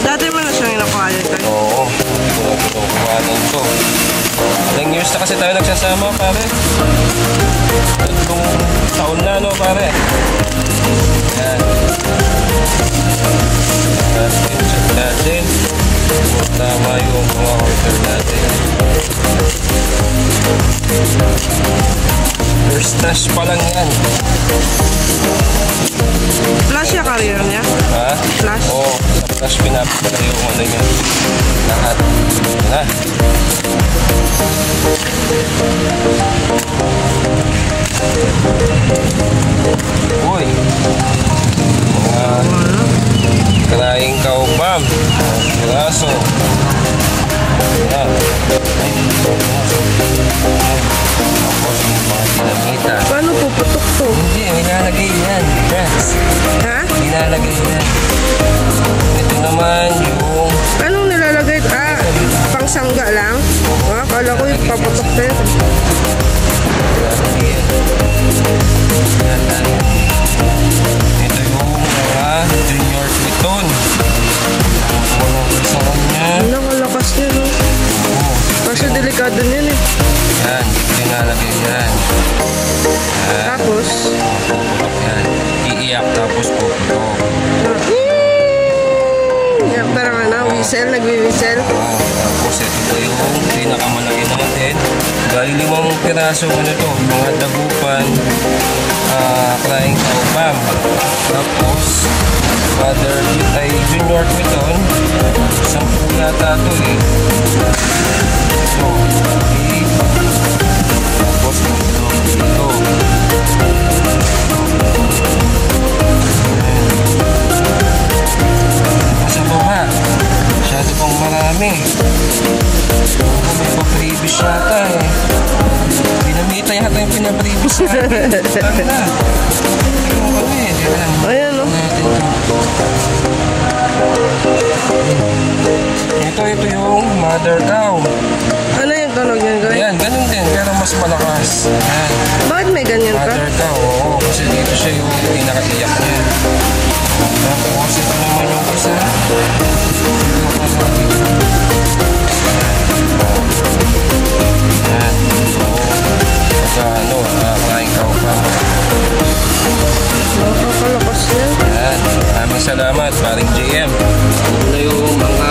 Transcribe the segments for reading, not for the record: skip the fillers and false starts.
Dati mo na siyang inakuha ito. Oo, kinukuha nito. Ilang years na kasi tayo nagsasama, pare. 3 taon na, no, pare. Ayan. Check natin kung tama yung mga order natin. First stash pa lang yan. Flash yung career niya? Ha? Flash? Oo, sa flash pinapala yung ano niya. Lahat. Na. Uy. Mga crying cow bomb. Piraso. Ayan. Tapos yung mga dinamita. Paano puputok to? Hindi, nilalagay yan. Yes. Ha? Nilalagay yan. Ito naman yung... Anong nilalagay? Ah, pang sangga lang? Ah, kala ko yung paputok to yun. Ito yung mga junior piton. Walang isa kanya. Ang lakas niya, no? Kasi delikado niyan eh. Yan, nilalagay yan. Tapos? Pupulok yan. Iiyak tapos pupulok. Yan, parang ano, whistle, nagwi-whistle. Tapos ito po yung pinakamalaki natin. Bali 5 piraso ano to, mga dagupan, crying cow bomb. Tapos, mother ay junior piton. 10 yata to eh. So, okay. Tapos dito. Sa baba, masyado pang marami. May pa-previous yata eh. Pinamita yata yung pinaprevious natin. Saan na? Yung kami, di ba? Ayan, no? Ito yung mother cow. Ano yung tunog niyan, guys? Ayan, ganun din, pero mas malakas. Ayan. Bakit may ganyan ka? Mother cow, oo. Kasi dito siya yung pinakaiyak niya. Tapos ito naman yung isa. Ayan. So, ano, crying cow pa. Nakakalakas niya. Ayan. Maraming salamat, paring JM. Ito na yung mga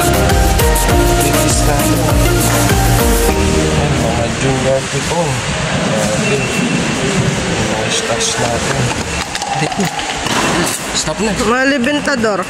release natin. Ayan, mga junior piton. Ayan. Mga stash natin. Stop na. Mga libintador.